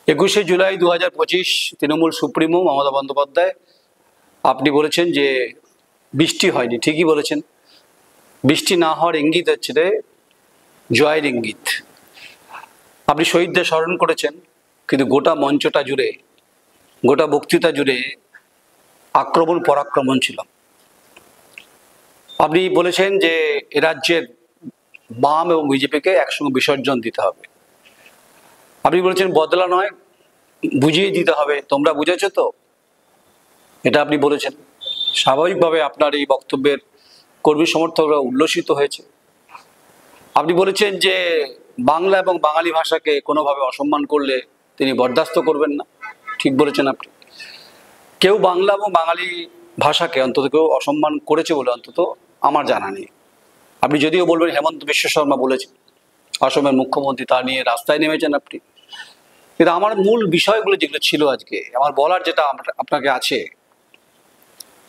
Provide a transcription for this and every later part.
21শে July 2025 Trinamool supremo Mamata Bandyopadhyay আপনি বলেছেন যে বৃষ্টি হয়নি, ঠিকই বলেছেন। বৃষ্টি না হওয়ার ইঙ্গিত হচ্ছে জয়ের ইঙ্গিত। আপনি শহীদদের স্মরণ করেছেন, কিন্তু গোটা মঞ্চটা জুড়ে, গোটা বক্তৃতা জুড়ে আক্রমণ পরাক্রমণ ছিল। আপনি বলেছেন যে এ রাজ্যের বাম এবং বিজেপিকে একসঙ্গে বিসর্জন দিতে হবে। আপনি বলেছেন বদলা নয়, বুঝিয়ে দিতে হবে, তোমরা বুঝেছো তো, এটা আপনি বলেছেন। স্বাভাবিকভাবে আপনার এই বক্তব্যের কর্মী সমর্থকরা উল্লসিত হয়েছে। আপনি বলেছেন যে বাংলা এবং বাঙালি ভাষাকে কোনোভাবে অসম্মান করলে তিনি বরদাস্ত করবেন না, ঠিক বলেছেন আপনি। কেউ বাংলা এবং বাঙালি ভাষাকে অন্তত কেউ অসম্মান করেছে বলে অন্তত আমার জানা নেই। আপনি যদিও বলবেন হেমন্ত বিশ্ব শর্মা বলেছেন, অসমের মুখ্যমন্ত্রী, তা নিয়ে রাস্তায় নেমেছেন আপনি। কিন্তু আমার মূল বিষয়গুলো যেগুলো ছিল আজকে আমার বলার, যেটা আপনাকে আছে,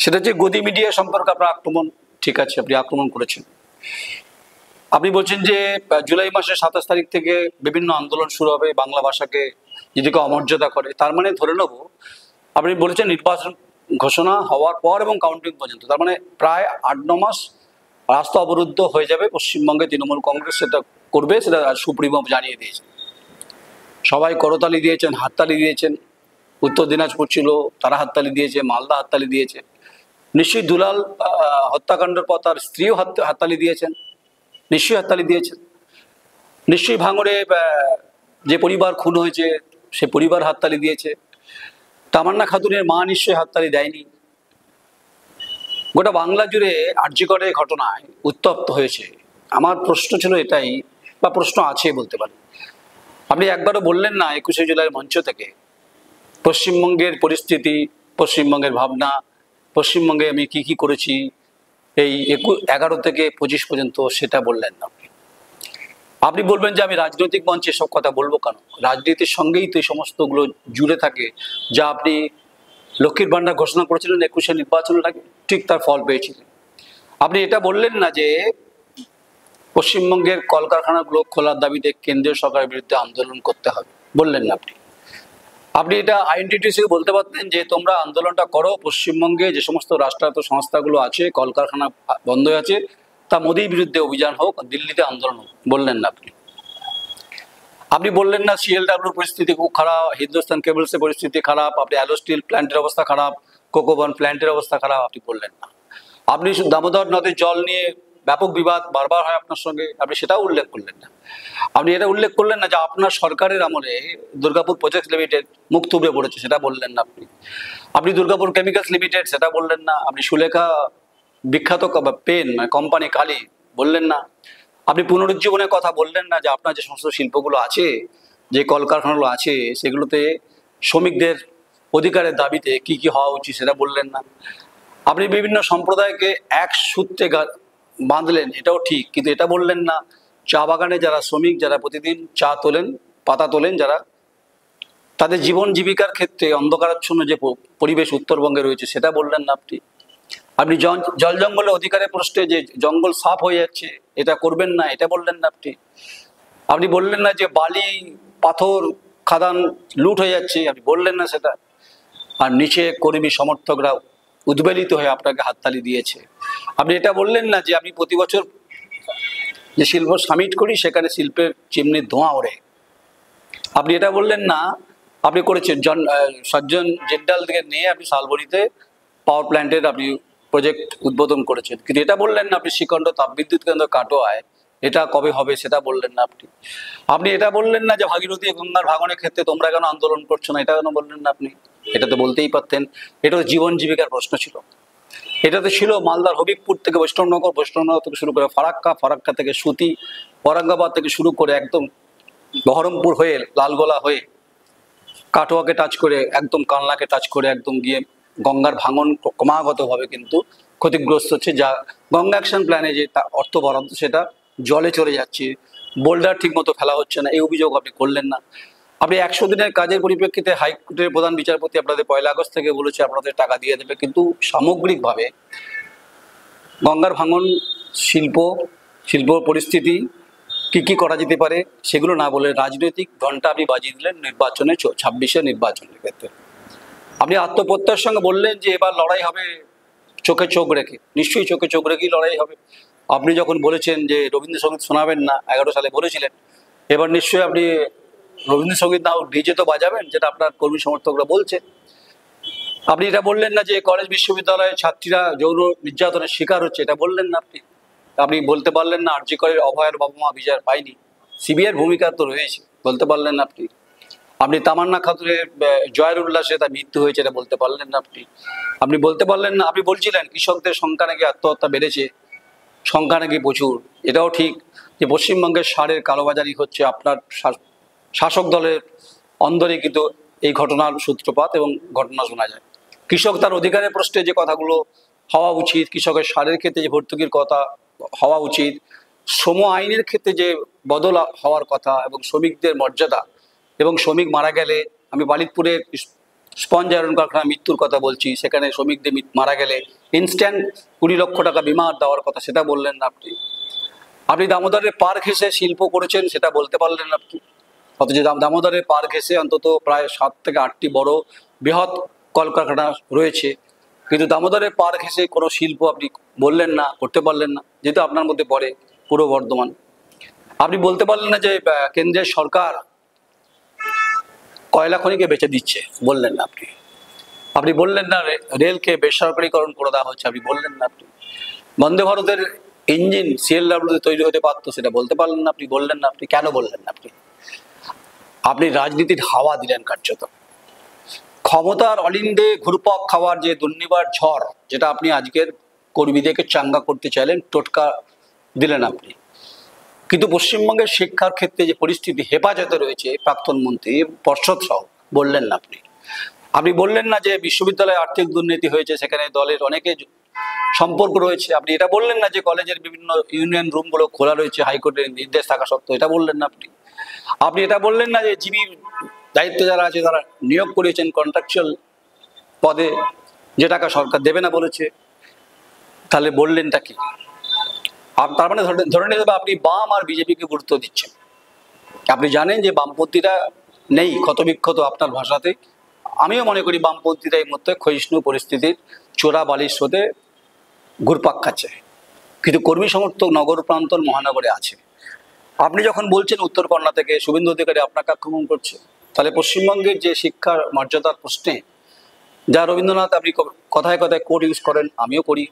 সেটা হচ্ছে গদি মিডিয়া সম্পর্কে আপনার আক্রমণ। ঠিক আছে, আপনি আক্রমণ করেছেন। আপনি বলছেন যে জুলাই মাসের 27 তারিখ থেকে বিভিন্ন আন্দোলন শুরু হবে বাংলা ভাষাকে যদি কেউ অমর্যাদা করে। তার মানে ধরে নেব আপনি বলেছেন নির্বাচন ঘোষণা হওয়ার পর এবং কাউন্টিং পর্যন্ত, তার মানে প্রায় 8-9 মাস রাস্তা অবরুদ্ধ হয়ে যাবে পশ্চিমবঙ্গে। তৃণমূল কংগ্রেস সেটা করবে, সেটা সুপ্রিমো জানিয়ে দিয়েছে। সবাই করতালি দিয়েছেন, হাততালি দিয়েছেন। উত্তর দিনাজপুর ছিল, তারা হাততালি দিয়েছে, মালদা হাততালি দিয়েছে। নিশ্চয়ই দুলাল হত্যাকাণ্ডের পর তার স্ত্রীও হাততালি দিয়েছেন, নিশ্চয়ই হাততালি দিয়েছেন। নিশ্চয়ই ভাঙড়ে যে পরিবার খুন হয়েছে সে পরিবার হাততালি দিয়েছে। তামান্না খাতুনের মা নিশ্চয়ই হাততালি দেয়নি। গোটা বাংলা জুড়ে আরজিকরের ঘটনায় উত্তপ্ত হয়েছে। আমার প্রশ্ন ছিল এটাই, বা প্রশ্ন আছে বলতে পারি। আপনি একবারও বললেন না 21শে জুলাইয়ের মঞ্চ থেকে পশ্চিমবঙ্গের পরিস্থিতি, পশ্চিমবঙ্গের ভাবনা, পশ্চিমবঙ্গে আমি কি কি করেছি এই 11 থেকে 25 পর্যন্ত, সেটা বললেন না। আপনি বলবেন যে আমি রাজনৈতিক মঞ্চে সব কথা বলবো কেন, রাজনীতির সঙ্গেই তো এই সমস্তগুলো জুড়ে থাকে। যা আপনি লক্ষ্মীর ভাণ্ডার ঘোষণা করেছিলেন 21শে নির্বাচনের আগে, ঠিক তার ফল পেয়েছিলেন। আপনি এটা বললেন না যে পশ্চিমবঙ্গের কলকারখানাগুলো খোলার দাবিতে কেন্দ্রীয় সরকারের বিরুদ্ধে আন্দোলন করতে হবে, বললেন না আপনি। আপনি এটা আইএনটিটিসি বলতে পারতেন যে তোমরা আন্দোলনটা করো, পশ্চিমবঙ্গে যে সমস্ত রাষ্ট্রায়ত্ত সংস্থাগুলো আছে, কলকারখানা বন্ধ হয়ে আছে, তা মোদির বিরুদ্ধে অভিযান হোক, দিল্লিতে আন্দোলন হোক, বললেন না আপনি। আপনি বললেন না সিএলডব্লিউর পরিস্থিতি খুব খারাপ, হিন্দুস্তান কেবলসের পরিস্থিতি খারাপ, আপনি অ্যালো স্টিল প্ল্যান্টের অবস্থা খারাপ, কোকোবান প্ল্যান্টের অবস্থা খারাপ, আপনি বললেন না। আপনি দামোদর নদীর জল নিয়ে ব্যাপক বিবাদ বারবার হয় আপনার সঙ্গে, আপনি সেটাও উল্লেখ করলেন না। আপনি এটা উল্লেখ করলেন না যে আপনার সরকারের আমলে দুর্গাপুর প্রজেক্ট লিমিটেড মুখ থুবড়ে পড়েছে, সেটা বললেন না আপনি। আপনি দুর্গাপুর কেমিক্যালস লিমিটেড, সেটা বললেন না। আপনি সুলেখা বিখ্যাত পেন কোম্পানি কালি, বললেন না। আপনি পুনরুজ্জীবনের কথা বললেন না, যে আপনার যে সমস্ত শিল্পগুলো আছে, যে কলকারখানাগুলো আছে, সেগুলোতে শ্রমিকদের অধিকারের দাবিতে কি কি হওয়া উচিত, সেটা বললেন না। আপনি বিভিন্ন সম্প্রদায়কে এক সূত্রে বাঁধলেন, এটাও ঠিক, কিন্তু এটা বললেন না চা বাগানে যারা শ্রমিক, যারা প্রতিদিন চা তোলেন, পাতা তোলেন, যারা তাদের জীবন জীবিকার ক্ষেত্রে অন্ধকারাচ্ছন্ন যে পরিবেশ উত্তরবঙ্গে রয়েছে, সেটা বললেন না আপনি। আপনি জল জঙ্গলের অধিকারের প্রশ্নে যে জঙ্গল সাফ হয়ে যাচ্ছে, এটা করবেন না, এটা বললেন না আপনি। আপনি বললেন না যে বালি পাথর খাদান লুট হয়ে যাচ্ছে, আপনি বললেন না সেটা। আর নিচে কর্মী সমর্থকরা উদ্বেলিত হয়ে আপনাকে হাততালি দিয়েছে। আপনি এটা বললেন না যে আমি প্রতি বছর যে শিল্প সামিট করি, সেখানে শিল্পের চিমনির ধোঁয়া ওড়ে, আপনি এটা বললেন না। আপনি করেছেন সজ্জন জিন্দাল থেকে নিয়ে আপনি শালবনীতে পাওয়ার প্ল্যান্টের আপনি প্রজেক্ট উদ্বোধন করেছেন, কিন্তু এটা বললেন না আপনি শ্রীখণ্ড তাপবিদ্যুৎ কেন্দ্র কাটোয়ায় এটা কবে হবে, সেটা বললেন না আপনি। আপনি এটা বললেন না যে ভাগীরথী গঙ্গার ভাঙনের ক্ষেত্রে তোমরা কেন আন্দোলন করছো না, এটা কেন বললেন না আপনি। এটা তো বলতেই পারতেন, এটা তো জীবন জীবিকার প্রশ্ন ছিল। এটা তো ছিল মালদার হবিবপুর থেকে বৈষ্ণবনগর, বৈষ্ণবনগর থেকে শুরু করে ফারাক্কা, ফারাক্কা থেকে সুতি, ঔরঙ্গাবাদ থেকে শুরু করে একদম বহরমপুর হয়ে লালগোলা হয়ে কাটোয়াকে টাচ করে একদম কানলাকে টাচ করে একদম গিয়ে গঙ্গার ভাঙন ক্রমাগতভাবে কিন্তু ক্ষতিগ্রস্ত হচ্ছে। যা গঙ্গা অ্যাকশন প্ল্যানে যে অর্থ বরাদ্দ, সেটা জলে চলে যাচ্ছে, বোল্ডার ঠিক মতো ফেলা হচ্ছে না, এই অভিযোগ আপনি করলেন না। আপনি 100 দিনের কাজের পরিপ্রেক্ষিতে হাইকোর্টের প্রধান বিচারপতি আপনাদের 1 আগস্ট থেকে বলেছে আপনাদের টাকা দিয়ে দেবে, কিন্তু সামগ্রিকভাবে গঙ্গার ভাঙন, শিল্প পরিস্থিতি, কি কি করা যেতে পারে সেগুলো না বলে রাজনৈতিক ঘন্টা আপনি বাজিয়ে দিলেন নির্বাচনে, 26-এ নির্বাচনের ক্ষেত্রে। আপনি আত্মপ্রত্যয়ের সঙ্গে বললেন যে এবার লড়াই হবে চোখে চোখ রেখে। নিশ্চয়ই চোখে চোখ রেখেই লড়াই হবে। আপনি যখন বলেছেন যে রবীন্দ্রসঙ্গীত শোনাবেন না, 11 সালে বলেছিলেন, এবার নিশ্চয়ই আপনি রবীন্দ্রসঙ্গীত না ডিজে তো বাজাবেন, যেটা আপনার কর্মী সমর্থকরা বলছে। আপনি এটা বললেন না যে কলেজ বিশ্ববিদ্যালয়ে ছাত্রীরা যৌন নির্যাতনের শিকার হচ্ছে, এটা বললেন না আপনি। আপনি বলতে পারলেন না আরজি করের অভয়ের বাবা মা বিচার পায়নি, সিবিআইয়ের ভূমিকা তো রয়েছে, বলতে পারলেন না আপনি। আপনি তামান্না খাতুনের জয়ের উল্লাসে তার মৃত্যু হয়েছে, এটা বলতে পারলেন না আপনি। আপনি বলতে পারলেন না, আপনি বলছিলেন কৃষকদের সংখ্যা নাকি আত্মহত্যা বেড়েছে, সংখ্যা নাকি প্রচুর, এটাও ঠিক যে পশ্চিমবঙ্গের সারের কালোবাজারি হচ্ছে আপনার শাসক দলের অন্দরে, কিন্তু এই ঘটনার সূত্রপাত এবং ঘটনা শোনা যায়। কৃষক তার অধিকারের প্রশ্নে যে কথাগুলো হওয়া উচিত, কৃষকের সারের ক্ষেত্রে যে ভর্তুকির কথা হওয়া উচিত, শ্রম আইনের ক্ষেত্রে যে বদল হওয়ার কথা, এবং শ্রমিকদের মর্যাদা, এবং শ্রমিক মারা গেলে, আমি বালিদপুরের স্পঞ্জ আয়রন কারখানা মৃত্যুর কথা বলছি, সেখানে শ্রমিকদের মারা গেলে ইনস্ট্যান্ট 20 লক্ষ টাকা বিমা দেওয়ার কথা, সেটা বললেন না আপনি। আপনি দামোদরের পার ঘেঁষে শিল্প করেছেন, সেটা বলতে পারলেন না আপনি। অথচ দামোদরের পার ঘেঁষে অন্তত প্রায় 7 থেকে 8টি বড় বৃহৎ কলকারখানা রয়েছে, কিন্তু দামোদরের পার ঘেঁষে কোনো শিল্প আপনি বললেন না, করতে পারলেন না, যেহেতু আপনার মধ্যে পড়ে পূর্ব বর্ধমান। আপনি বলতে পারলেন না যে কেন্দ্রের সরকার কয়লা খনিকে বেচে দিচ্ছে, বললেন না আপনি। আপনি বললেন না রেলকে বেসরকারীকরণ করে দেওয়া হচ্ছে, আপনি বললেন না আপনি। বন্দে ভারতের ইঞ্জিন সিএলডব্লিউ তৈরি হতে পারতো, সেটা বলতে পারলেন না আপনি, বললেন না আপনি। কেন বললেন না আপনি? আপনি রাজনীতির হাওয়া দিলেন কার্যত। ক্ষমতার অলিন্দে ঘুরপক খাওয়ার যে দুর্নিবার ঝড়, যেটা আপনি আজকের কর্মীদেরকে চাঙ্গা করতে চাইলেন, টোটকা দিলেন আপনি। কিন্তু পশ্চিমবঙ্গের শিক্ষার ক্ষেত্রে যে পরিস্থিতি হেফাজতে রয়েছে, প্রাক্তন মন্ত্রী পর্ষদ সহ, বললেন না আপনি। আপনি বললেন না যে বিশ্ববিদ্যালয়ে আর্থিক দুর্নীতি হয়েছে, সেখানে দলের অনেকে সম্পর্ক রয়েছে, আপনি এটা বললেন না যে কলেজের বিভিন্ন ইউনিয়ন রুমগুলো খোলা রয়েছে হাইকোর্টের নির্দেশ থাকা সত্ত্বেও, এটা বললেন না আপনি। আপনি এটা বললেন না যে জিবির দায়িত্ব যারা আছে তারা নিয়োগ করিয়েছেন কন্ট্রাকচুয়াল পদে, যে টাকা সরকার দেবে না বলেছে, তাহলে বললেনটা কি? তার মানে ধরে নিতে হবে আপনি বাম আর বিজেপিকে গুরুত্ব দিচ্ছেন। আপনি জানেন যে বামপন্থীরা নেই, ক্ষতবিক্ষত আপনার ভাষাতে। আমিও মনে করি বামপন্থীরা এই মধ্যে ক্ষয়িষ্ণু পরিস্থিতির চোরা বালির স্রোতে ঘুরপাক খাচ্ছে, কিন্তু কর্মী সমর্থক নগর প্রান্তর মহানগরে আছে। আপনি যখন বলছেন উত্তর কন্যা থেকে শুভেন্দু অধিকারী আপনাকে আক্রমণ করছে, তাহলে পশ্চিমবঙ্গের যে শিক্ষার মর্যাদার প্রশ্নে যা রবীন্দ্রনাথ আপনি কথায় কথায় কোড ইউজ করেন, আমিও করি।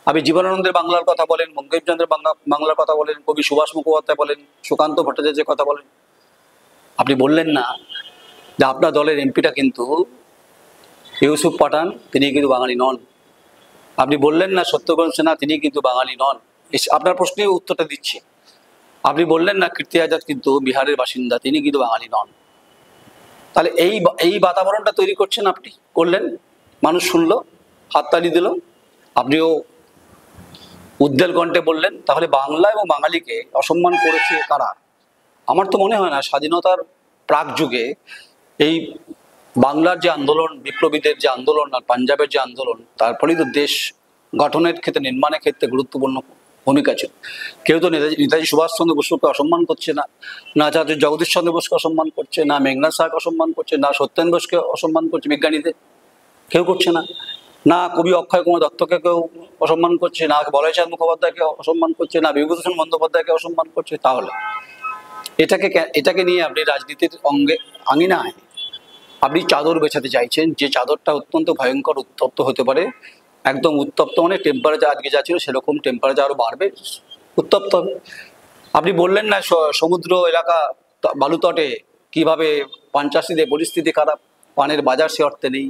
আপনি জীবনানন্দের বাংলার কথা বলেন, বঙ্কিমচন্দ্রের বাংলার কথা বলেন, কবি সুভাষ মুখোপাধ্যায় বলেন, সুকান্ত ভট্টাচার্যের কথা বলেন। আপনি বললেন না যে আপনার দলের এমপিটা কিন্তু ইউসুফ পাঠান, তিনি কিন্তু বাঙালি নন। আপনি বললেন না সত্যগ্রহণ সিনহা, তিনি কিন্তু বাঙালি নন। আপনার প্রশ্নে উত্তরটা দিচ্ছি। আপনি বললেন না কীর্তি আজাদ কিন্তু বিহারের বাসিন্দা, তিনি কিন্তু বাঙালি নন। তাহলে এই বাতাবরণটা তৈরি করছেন আপনি, করলেন, মানুষ শুনলো, হাততালি দিল, আপনিও উদ্বেল কণ্ঠে বললেন। তাহলে বাংলা এবং বাঙালিকে অসম্মান করেছে কারা? আমার তো মনে হয় না স্বাধীনতার প্রাক যুগে এই বাংলার যে আন্দোলন, বিপ্লবীদের যে আন্দোলন, আর পাঞ্জাবের যে আন্দোলন, তারপরেই তো দেশ গঠনের ক্ষেত্রে, নির্মাণের ক্ষেত্রে গুরুত্বপূর্ণ ভূমিকা ছিল। কেউ তো নেতাজি সুভাষচন্দ্র বসুকে অসম্মান করছে না, না জগদীশ চন্দ্র বোসকে অসম্মান করছে, না মেঘনাথ সাহাকে অসম্মান করছে, না সত্যেন বোসকে অসম্মান করছে, বিজ্ঞানীদের কেউ করছে না, না কবি অক্ষয় কুমার দত্তকে কেউ অসম্মান করছে, না বলয়চাঁদ মুখোপাধ্যায়কে অসম্মান করছে, না বিভূতিভূষণ বন্দ্যোপাধ্যায়কে অসম্মান করছে। তাহলে এটাকে নিয়ে আপনি রাজনীতির আঙিনায় আপনি চাদর বেছাতে চাইছেন, যে চাদরটা অত্যন্ত ভয়ঙ্কর, উত্তপ্ত হতে পারে। একদম উত্তপ্ত মানে টেম্পারেচার আজকে যা ছিল সেরকম টেম্পারেচার আরো বাড়বে, উত্তপ্ত হবে। আপনি বললেন না সমুদ্র এলাকা বালুতটে কিভাবে পান চাষিদের পরিস্থিতি খারাপ, পানের বাজার সে অর্থে নেই।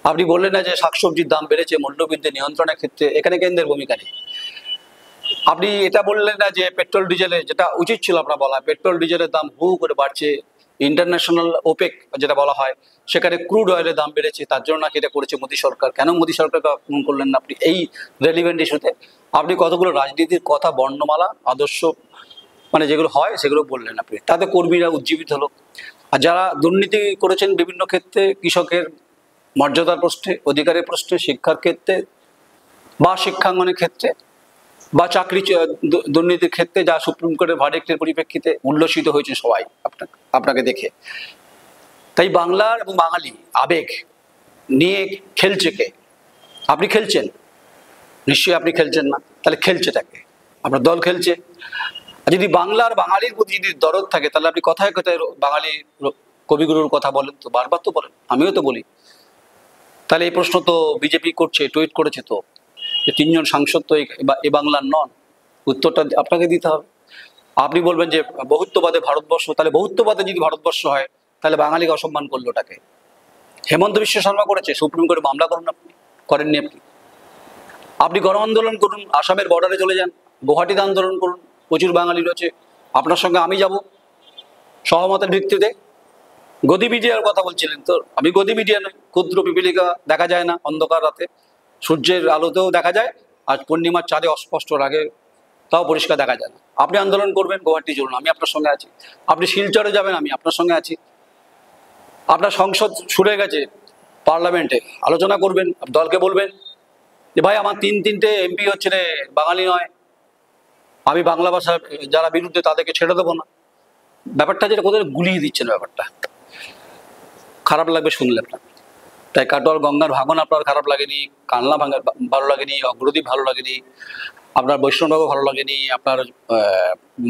আপনি বললেন না যে শাকসবজির দাম বেড়েছে, মূল্যবৃদ্ধি নিয়ন্ত্রণের ক্ষেত্রে এখানে কেন্দ্রের ভূমিকা নেই। আপনি এটা বললেন না যে পেট্রোল ডিজেলের, যেটা উচিত ছিল আপনার বলা, পেট্রোল ডিজেলের দাম হু করে বাড়ছে, ইন্টারন্যাশনাল ওপেক যেটা বলা হয়, সেখানে ক্রুড অয়েলের দাম বেড়েছে, তার জন্য নাকি এটা করেছে মোদী সরকার। কেন মোদী সরকারকে আক্রমণ করলেন না আপনি এই রেলিভেন্ট ইস্যুতে? আপনি কতগুলো রাজনীতির কথা, বর্ণমালা, আদর্শ, মানে যেগুলো হয় সেগুলো বললেন আপনি, তাতে কর্মীরা উজ্জীবিত হলো। আর যারা দুর্নীতি করেছেন বিভিন্ন ক্ষেত্রে, কৃষকের মর্যাদার প্রশ্নে, অধিকারের প্রশ্নে, শিক্ষার ক্ষেত্রে বা শিক্ষাঙ্গনের ক্ষেত্রে, বা চাকরি দুর্নীতির ক্ষেত্রে যা সুপ্রিম কোর্টের ভার্ডিক্টের পরিপ্রেক্ষিতে উল্লসিত হয়েছে সবাই আপনাকে দেখে। তাই বাংলার এবং বাঙালি আবেগ নিয়ে খেলছে কে? আপনি খেলছেন? নিশ্চয়ই আপনি খেলছেন না। তাহলে খেলছে তাকে, আপনার দল খেলছে। আর যদি বাংলার বাঙালির প্রতি যদি দরদ থাকে, তাহলে আপনি কথায় কথায় বাঙালি কবিগুরুর কথা বলেন, তো বারবার তো বলেন, আমিও তো বলি। তাহলে এই প্রশ্ন তো বিজেপি করছে, টুইট করেছে তো, যে 3 জন সাংসদ তো এ বাংলার নন। উত্তরটা আপনাকে দিতে হবে। আপনি বলবেন যে বহুত্ববাদে ভারতবর্ষ, তাহলে বহুত্ববাদে যদি ভারতবর্ষ হয়, তাহলে বাঙালিকে অসম্মান করলো ওটাকে। হেমন্ত বিশ্ব শর্মা করেছে, সুপ্রিম কোর্টে মামলা করুন, আপনি করেননি। আপনি গণ আন্দোলন করুন, আসামের বর্ডারে চলে যান, গুয়াহাটিতে আন্দোলন করুন, প্রচুর বাঙালি রয়েছে, আপনার সঙ্গে আমি যাব সহমতের ভিত্তিতে। গদি মিডিয়ার কথা বলছিলেন তো, আমি গদি মিডিয়া নই, ক্ষুদ্র পিপিলিকা, দেখা যায় না অন্ধকার রাতে, সূর্যের আলোতেও দেখা যায়, আজ পূর্ণিমার চাঁদে অস্পষ্ট রাগে তাও পরিষ্কার দেখা যায় না। আপনি আন্দোলন করবেন, গুয়াহাটি চলুন, আমি আপনার সঙ্গে আছি। আপনি শিলচরে যাবেন, আমি আপনার সঙ্গে আছি। আপনার সংসদ শুরু হয়ে গেছে, পার্লামেন্টে আলোচনা করবেন, দলকে বলবেন যে ভাই আমার 3-3টে এমপি হচ্ছে রে, বাঙালি নয়, আমি বাংলা ভাষার যারা বিরুদ্ধে তাদেরকে ছেড়ে দেবো না। ব্যাপারটা যেটা কোথায় গুলিয়ে দিচ্ছেন, ব্যাপারটা খারাপ লাগবে শুনলে আপনার। তাই কাটোয়ার গঙ্গার ভাঙন আপনার খারাপ লাগেনি, কানলা ভাঙা ভালো লাগেনি, অগ্রদীপ ভালো লাগেনি, আপনার বৈষ্ণববাবু ভালো লাগেনি, আপনার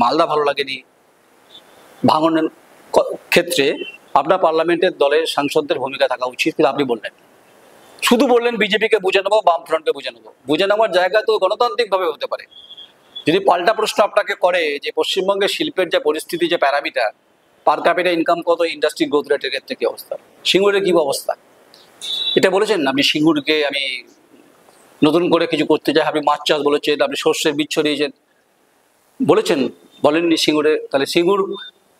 মালদা ভালো লাগেনি। ভাঙনের ক্ষেত্রে আপনার পার্লামেন্টের দলের সাংসদদের ভূমিকা থাকা উচিত, কিন্তু আপনি বললেন, শুধু বললেন বিজেপিকে বুঝে নেবো, বামফ্রন্টকে বুঝে নেবো। বুঝে নেওয়ার জায়গা তো গণতান্ত্রিকভাবে হতে পারে। যদি পাল্টা প্রশ্ন আপনাকে করে যে পশ্চিমবঙ্গের শিল্পের যে পরিস্থিতি, যে প্যারামিটার, পার ক্যাপিটা ইনকাম কত, ইন্ডাস্ট্রি গ্রোথ রেটের ক্ষেত্রে কি অবস্থা, সিঙ্গুরের কি অবস্থা, এটা বলেছেন না আপনি? সিঙ্গুরকে আমি নতুন করে কিছু করতে চাই, আপনি মাছ চাষ বলেছেন, আপনি শস্যের বীজ ছড়িয়েছেন, বলেছেন, বলেননি সিঙ্গুরে? তাহলে সিঙ্গুর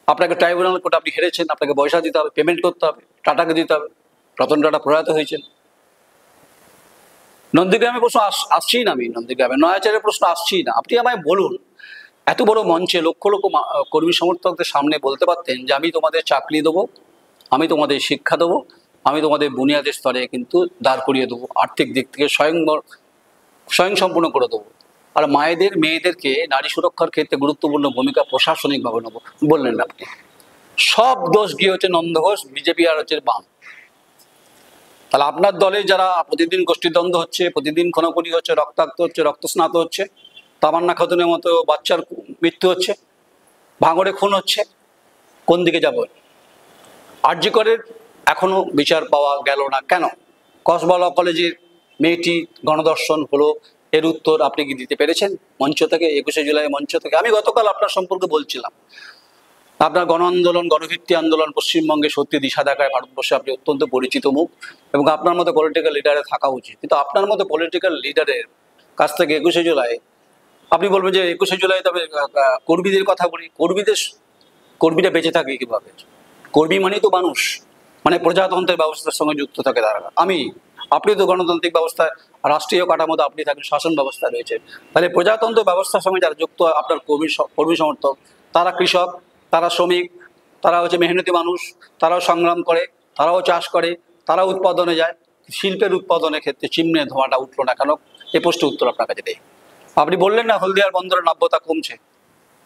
আপনাকে ট্রাইব্যুনাল কোর্টে আপনি হেরেছেন, আপনাকে পয়সা দিতে হবে, পেমেন্ট করতে হবে, টাটাকে দিতে হবে। রতন টাটা প্রয়াত হয়েছেন। নন্দীগ্রামে প্রশ্ন আসছেই না, আমি নন্দীগ্রামে নয়াচারের প্রশ্ন আসছেই না। আপনি আমায় বলুন, এত বড় মঞ্চে লক্ষ লক্ষ কর্মী সমর্থকদের সামনে বলতে পারতেন যে আমি তোমাদের চাকরি দেবো, আমি তোমাদের শিক্ষা দেবো, আমি তোমাদের বুনিয়াদের স্তরে কিন্তু দাঁড় করিয়ে দেবো, আর্থিক দিক থেকে স্বয়ংসম্পূর্ণ করে দেবো, আর মায়েদের মেয়েদেরকে নারী সুরক্ষার ক্ষেত্রে গুরুত্বপূর্ণ ভূমিকা প্রশাসনিকভাবে নেবো। বললেন না আপনি। সব দোষ গিয়ে হচ্ছে নন্দ ঘোষ, বিজেপি আর হচ্ছে বাম। তাহলে আপনার দলে যারা প্রতিদিন গোষ্ঠীদ্বন্দ্ব হচ্ছে, প্রতিদিন খুনোখুনি হচ্ছে, রক্তাক্ত হচ্ছে, রক্তস্নাত হচ্ছে, তামান্না খাতুনের মতো বাচ্চার মৃত্যু হচ্ছে, ভাঙড়ে খুন হচ্ছে, কোন দিকে যাব? আরজি করের এখনো বিচার পাওয়া গেল না কেন? কসবা ল কলেজের মেয়েটি গণধর্ষণ হলো, এর উত্তর আপনি কি দিতে পেরেছেন মঞ্চ থেকে, 21শে জুলাই মঞ্চ থেকে? আমি গতকাল আপনার সম্পর্কে বলছিলাম, আপনার গণ আন্দোলন, গণভিত্তি আন্দোলন পশ্চিমবঙ্গে সত্যি দিশা দেখায়, ভারতবর্ষে আপনি অত্যন্ত পরিচিত মুখ, এবং আপনার মতো পলিটিক্যাল লিডারে থাকা উচিত। কিন্তু আপনার মতো পলিটিক্যাল লিডারের কাছ থেকে 21শে জুলাই, আপনি বলবেন যে 21শে জুলাই তবে কর্মীদের কথা বলি, কর্মীরা বেঁচে থাকে কিভাবে? কর্মী মানেই তো মানুষ, মানে প্রজাতন্ত্রের ব্যবস্থার সঙ্গে যুক্ত থাকে তারা। আপনি তো গণতান্ত্রিক ব্যবস্থায়, রাষ্ট্রীয় কাঠামোতে আপনি থাকেন, শাসন ব্যবস্থা রয়েছে। তাহলে প্রজাতন্ত্র ব্যবস্থার সঙ্গে যারা যুক্ত, আপনার কর্মী সমর্থক, তারা কৃষক, তারা শ্রমিক, তারা হচ্ছে মেহনতি মানুষ, তারাও সংগ্রাম করে, তারাও চাষ করে, তারাও উৎপাদনে যায়। শিল্পের উৎপাদনের ক্ষেত্রে চিমনে ধোঁয়াটা উঠলো না কেন? এই প্রশ্নের উত্তর আপনার কাছে দেয়। আপনি বললেন না হলদিয়ার বন্দরের নাব্যতা কমছে,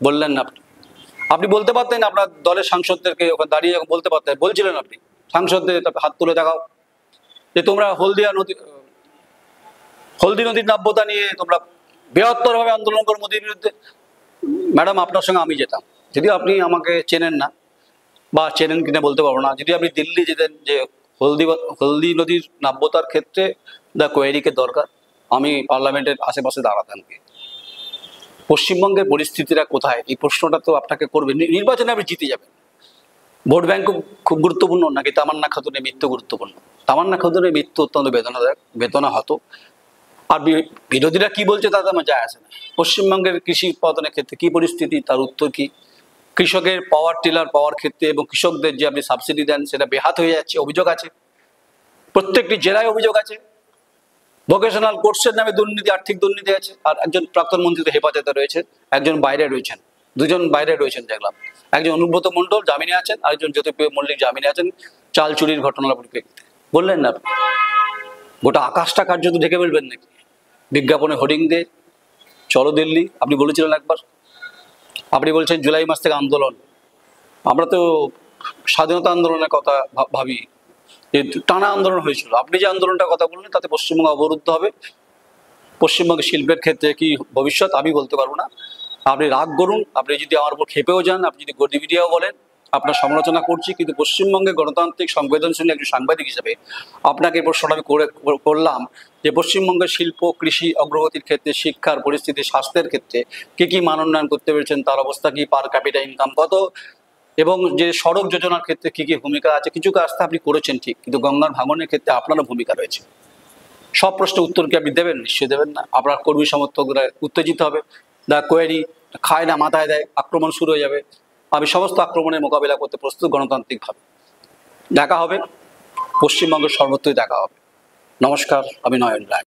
বললেন না আপনি বলতে পারতেন, আপনার দলের সাংসদদেরকে ওখানে দাঁড়িয়ে বলতে পারতেন, বলছিলেন আপনি সাংসদদের হাত তুলে দেখাও যে তোমরা হলদি নদীর নাব্যতা নিয়ে তোমরা বৃহত্তরভাবে আন্দোলন করো মোদীর বিরুদ্ধে। ম্যাডাম, আপনার সঙ্গে আমি যেতাম, যদিও আপনি আমাকে চেনেন না বা চেনেন কিনা বলতে পারবো না। যদি আপনি দিল্লি যেতেন, যে হলদি নদীর নাব্যতার ক্ষেত্রে দ্য কোয়েরিকে দরকার, আমি পার্লামেন্টের আশেপাশে দাঁড়াতাম। পশ্চিমবঙ্গের পরিস্থিতিটা কোথায়, এই প্রশ্নটা তো আপনাকে করবে। নির্বাচনে আপনি জিতে যাবেন, ভোট ব্যাংক খুব গুরুত্বপূর্ণ নাকি তামান্না খাতুনের মৃত্যু গুরুত্বপূর্ণ? তামান্না খাতুনের মৃত্যু অত্যন্ত বেদনাহত। আর বিরোধীরা কি বলছে তাতে আমার যায় আসে না। পশ্চিমবঙ্গের কৃষি উৎপাদনের ক্ষেত্রে কি পরিস্থিতি, তার উত্তর কি? কৃষকের পাওয়ার টিলার পাওয়ার ক্ষেত্রে এবং কৃষকদের যে আপনি সাবসিডি দেন, সেটা বেহাত হয়ে যাচ্ছে, অভিযোগ আছে, প্রত্যেকটি জেলায় অভিযোগ আছে। ভোকেশনাল কোর্সের নামে দুর্নীতি, আর্থিক দুর্নীতি আছে। আর একজন প্রাক্তন মন্ত্রী তো হেফাজতে রয়েছেন, একজন বাইরে রয়েছেন, দুজন বাইরে রয়েছেন দেখলাম। একজন অনুব্রত মণ্ডল জামিনে আছেন, আরেকজন জ্যোতিপ্রিয় মল্লিক জামিনে আছেন চাল চুরির ঘটনার পরিপ্রেক্ষিতে। বললেন না গোটা আকাশটা কার্যত ঢেকে ফেলবেন নাকি বিজ্ঞাপনে হোর্ডিং দিয়ে? চলো দিল্লি, আপনি বলেছিলেন একবার। আপনি বলছেন জুলাই মাস থেকে আন্দোলন। আমরা তো স্বাধীনতা আন্দোলনের কথা ভাবি, যে টানা আন্দোলন হয়েছিল। আপনি যে আন্দোলনটার কথা বললেন তাতে পশ্চিমবঙ্গ অবরুদ্ধ হবে, পশ্চিমবঙ্গের শিল্পের ক্ষেত্রে কি ভবিষ্যৎ আমি বলতে পারবো না। আপনি রাগ করুন, আপনি যদি আমার উপর খেপেও যান, আপনি যদি গদিবিদিয়াও বলেন, আপনার সমালোচনা করছি, কিন্তু পশ্চিমবঙ্গের গণতান্ত্রিক সংবেদনশীল একজন সাংবাদিক হিসেবে আপনাকে প্রশ্নটা আমি করলাম যে পশ্চিমবঙ্গের শিল্প, কৃষি অগ্রগতির ক্ষেত্রে, শিক্ষার পরিস্থিতি, স্বাস্থ্যের ক্ষেত্রে কি কি মান উন্নয়ন করতে পেরেছেন, তার অবস্থা কি, পার ক্যাপিটা ইনকাম কত, এবং যে সড়ক যোজনার ক্ষেত্রে কি কি ভূমিকা আছে। কিছু কাজটা আপনি করেছেন ঠিক, কিন্তু গঙ্গার ভাঙনের ক্ষেত্রে আপনারও ভূমিকা রয়েছে। সব প্রশ্নের উত্তর কি আপনি দেবেন? নিশ্চয়ই দেবেন না। আপনার কর্মী সমর্থকরা উত্তেজিত হবে, দা কোয়েরি খায় না মাথায় দেয়, আক্রমণ শুরু হয়ে যাবে। আমি সমস্ত আক্রমণের মোকাবিলা করতে প্রস্তুত গণতান্ত্রিকভাবে। দেখা হবে, পশ্চিমবঙ্গের সর্বত্রই দেখা হবে। নমস্কার, আমি নয়ন রায়।